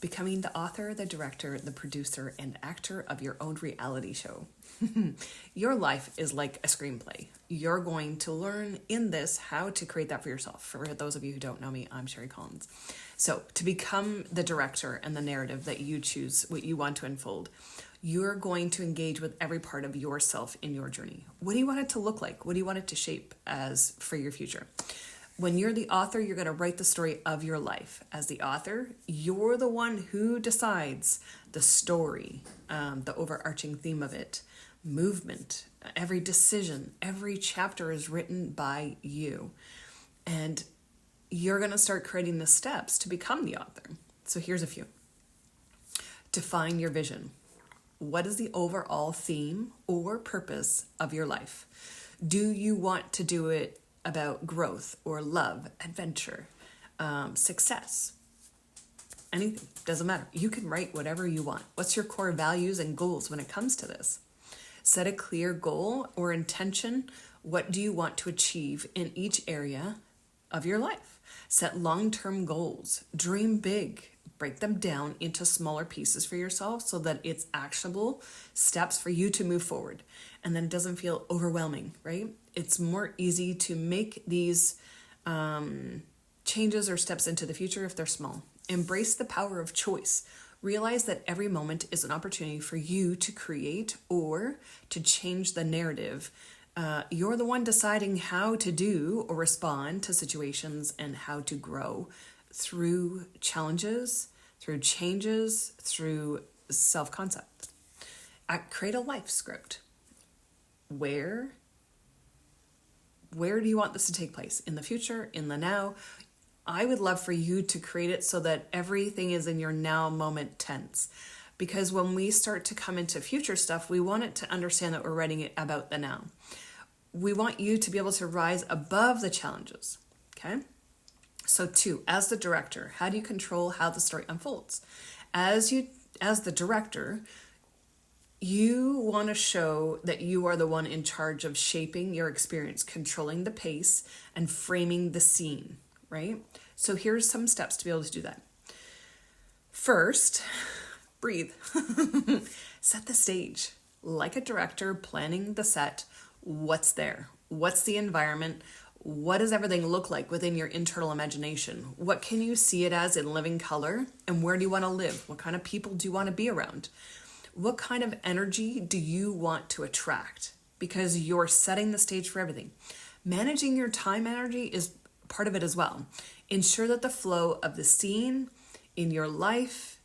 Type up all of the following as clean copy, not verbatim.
becoming the author, the director, the producer, and actor of your own reality show. Your life is like a screenplay. You're going to learn in this how to create that for yourself. For those of you who don't know me, I'm Sherry Collins. So to become the director and the narrative that you choose, what you want to unfold, you're going to engage with every part of yourself in your journey. What do you want it to look like? What do you want it to shape as for your future? When you're the author, you're going to write the story of your life. As the author, you're the one who decides the story, the overarching theme of it, movement, every decision, every chapter is written by you. And you're going to start creating the steps to become the author. So here's a few. Define your vision. What is the overall theme or purpose of your life? Do you want to do it about growth or love, adventure, success? Anything, doesn't matter. You can write whatever you want. What's your core values and goals when it comes to this? Set a clear goal or intention. What do you want to achieve in each area of your life? Set long-term goals. Dream big. Break them down into smaller pieces for yourself so that it's actionable steps for you to move forward. And then it doesn't feel overwhelming, right? It's more easy to make these changes or steps into the future if they're small. Embrace the power of choice. Realize that every moment is an opportunity for you to create or to change the narrative. You're the one deciding how to do or respond to situations and how to grow through challenges, through changes, through self-concept. Create a life script. Where do you want this to take place? In the future, in the now? I would love for you to create it so that everything is in your now moment tense. Because when we start to come into future stuff, we want it to understand that we're writing it about the now. We want you to be able to rise above the challenges, okay? So 2, as the director, how do you control how the story unfolds? As the director, you want to show that you are the one in charge of shaping your experience, controlling the pace, and framing the scene, right? So here's some steps to be able to do that. First, breathe. Set the stage. Like a director planning the set, what's there? What's the environment? What does everything look like within your internal imagination? What can you see it as in living color? And where do you want to live? What kind of people do you want to be around? What kind of energy do you want to attract? Because you're setting the stage for everything. Managing your time energy is part of it as well. Ensure that the flow of the scene in your life,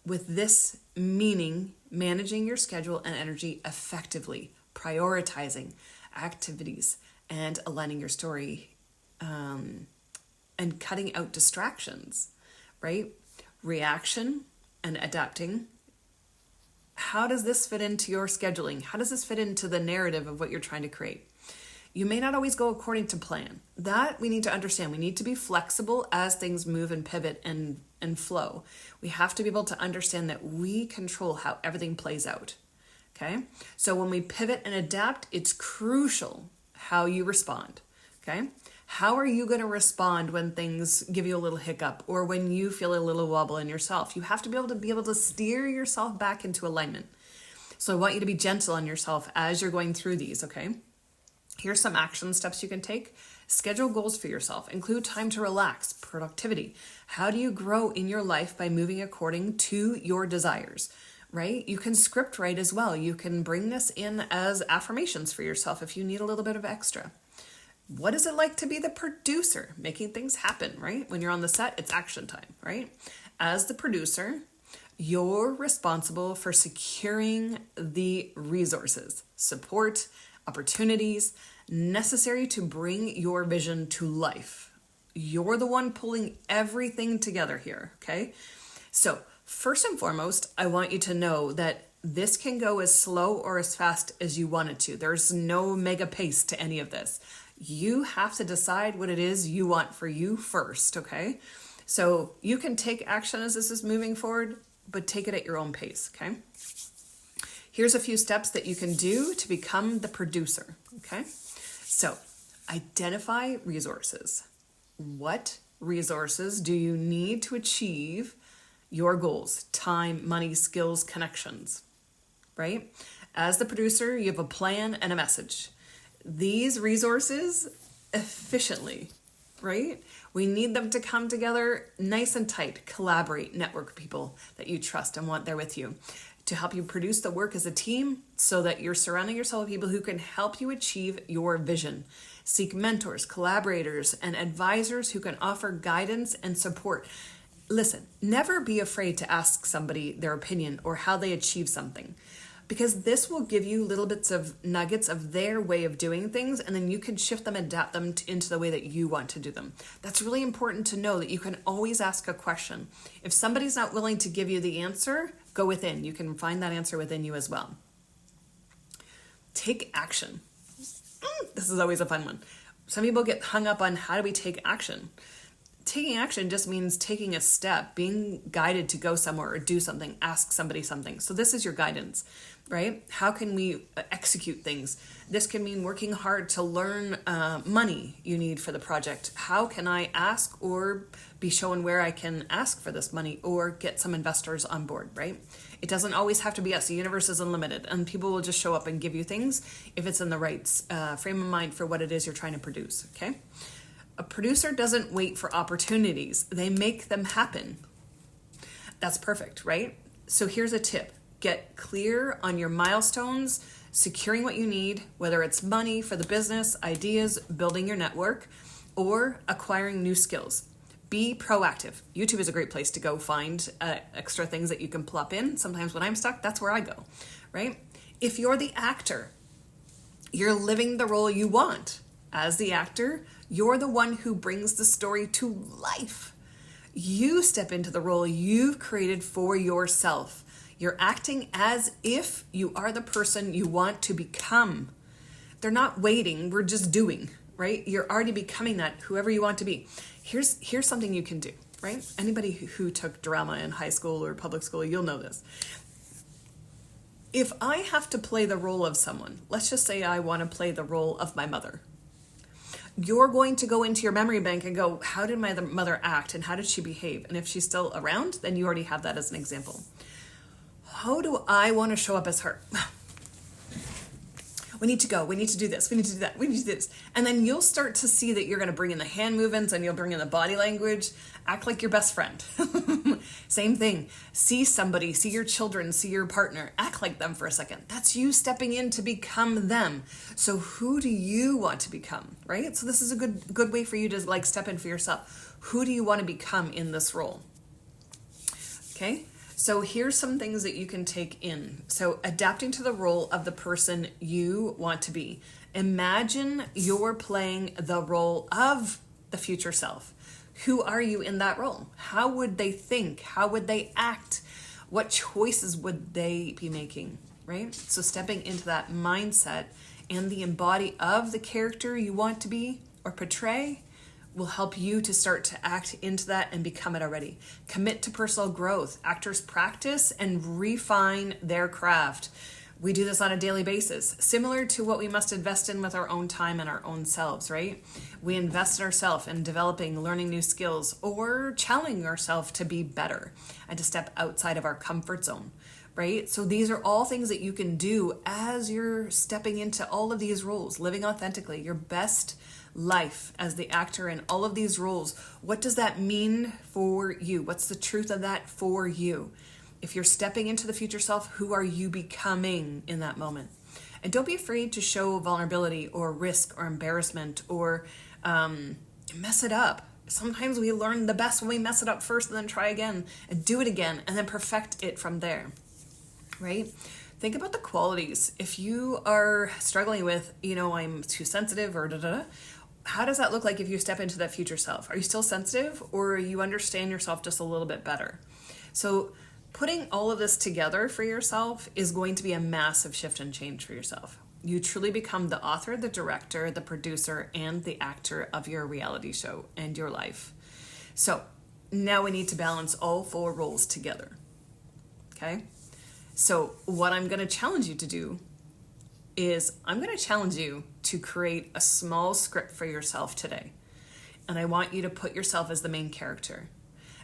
with this meaning, managing your schedule and energy effectively, prioritizing activities, and aligning your story, and cutting out distractions, right? Reaction and adapting. How does this fit into your scheduling? How does this fit into the narrative of what you're trying to create? You may not always go according to plan. That we need to understand. We need to be flexible as things move and pivot and flow. We have to be able to understand that we control how everything plays out, okay? So when we pivot and adapt, it's crucial how you respond, okay? How are you going to respond when things give you a little hiccup or when you feel a little wobble in yourself? You have to be able to steer yourself back into alignment. So I want you to be gentle on yourself as you're going through these, okay? Here's some action steps you can take. Schedule goals for yourself. Include time to relax, productivity. How do you grow in your life by moving according to your desires? Right? You can script write as well. You can bring this in as affirmations for yourself if you need a little bit of extra. What is it like to be the producer, making things happen, right? When you're on the set, it's action time, right? As the producer, you're responsible for securing the resources, support, opportunities necessary to bring your vision to life. You're the one pulling everything together here, okay? So first and foremost, I want you to know that this can go as slow or as fast as you want it to. There's no mega pace to any of this. You have to decide what it is you want for you first, okay? So you can take action as this is moving forward, but take it at your own pace, okay? Here's a few steps that you can do to become the producer, okay? So identify resources. What resources do you need to achieve your goals, time, money, skills, connections, right? As the producer, you have a plan and a message. These resources efficiently, right? We need them to come together nice and tight, collaborate, network with people that you trust and want there with you to help you produce the work as a team so that you're surrounding yourself with people who can help you achieve your vision. Seek mentors, collaborators, and advisors who can offer guidance and support. Listen, never be afraid to ask somebody their opinion or how they achieve something, because this will give you little bits of nuggets of their way of doing things, and then you can shift them, adapt them into the way that you want to do them. That's really important to know, that you can always ask a question. If somebody's not willing to give you the answer, go within. You can find that answer within you as well. Take action. This is always a fun one. Some people get hung up on how do we take action. Taking action just means taking a step, being guided to go somewhere or do something, ask somebody something. So this is your guidance, right? How can we execute things? This can mean working hard to learn money you need for the project. How can I ask or be shown where I can ask for this money or get some investors on board, right? It doesn't always have to be us. The universe is unlimited, and people will just show up and give you things if it's in the right frame of mind for what it is you're trying to produce, okay? A producer doesn't wait for opportunities. They make them happen. That's perfect, right? So here's a tip. Get clear on your milestones, securing what you need, whether it's money for the business, ideas, building your network, or acquiring new skills. Be proactive. YouTube is a great place to go find extra things that you can plop in. Sometimes when I'm stuck, that's where I go, right? If you're the actor, you're living the role you want. As the actor, you're the one who brings the story to life. You step into the role you've created for yourself. You're acting as if you are the person you want to become. They're not waiting, we're just doing, right? You're already becoming that, whoever you want to be. Here's something you can do, right? Anybody who took drama in high school or public school, you'll know this. If I have to play the role of someone, let's just say I want to play the role of my mother. You're going to go into your memory bank and go, how did my mother act and how did she behave? And if she's still around, then you already have that as an example. How do I want to show up as her? We need to go, we need to do this, we need to do that, we need to do this. And then you'll start to see that you're going to bring in the hand movements and you'll bring in the body language, act like your best friend. Same thing. See somebody, see your children, see your partner, act like them for a second. That's you stepping in to become them. So who do you want to become, right? So this is a good way for you to like step in for yourself. Who do you want to become in this role? Okay. So here's some things that you can take in. So adapting to the role of the person you want to be. Imagine you're playing the role of the future self. Who are you in that role? How would they think? How would they act? What choices would they be making, right? So stepping into that mindset and the embody of the character you want to be or portray will help you to start to act into that and become it already. Commit to personal growth. Actors practice and refine their craft. We do this on a daily basis, similar to what we must invest in with our own time and our own selves, right? We invest in ourselves in developing, learning new skills, or challenging ourselves to be better and to step outside of our comfort zone, right? So these are all things that you can do as you're stepping into all of these roles, living authentically, your best life as the actor in all of these roles. What does that mean for you? What's the truth of that for you? If you're stepping into the future self, who are you becoming in that moment? And don't be afraid to show vulnerability or risk or embarrassment or mess it up. Sometimes we learn the best when we mess it up first and then try again and do it again and then perfect it from there, right? Think about the qualities. If you are struggling with, I'm too sensitive or how does that look like if you step into that future self? Are you still sensitive or you understand yourself just a little bit better? So putting all of this together for yourself is going to be a massive shift and change for yourself. You truly become the author, the director, the producer, and the actor of your reality show and your life. So now we need to balance all 4 roles together. Okay? So what I'm going to challenge you to do is I'm going to challenge you to create a small script for yourself today. And I want you to put yourself as the main character.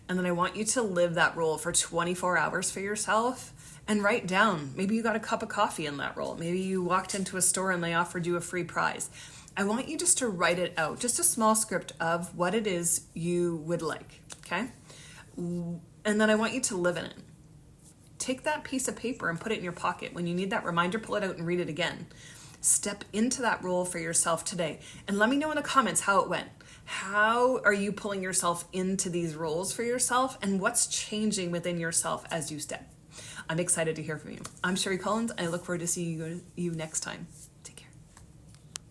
And then I want you to live that role for 24 hours for yourself and write down. Maybe you got a cup of coffee in that role. Maybe you walked into a store and they offered you a free prize. I want you just to write it out, just a small script of what it is you would like, okay? And then I want you to live in it. Take that piece of paper and put it in your pocket. When you need that reminder, pull it out and read it again. Step into that role for yourself today. And let me know in the comments how it went. How are you pulling yourself into these roles for yourself, and what's changing within yourself as you step? I'm excited to hear from you. I'm Sherry Collins, and I look forward to seeing you next time.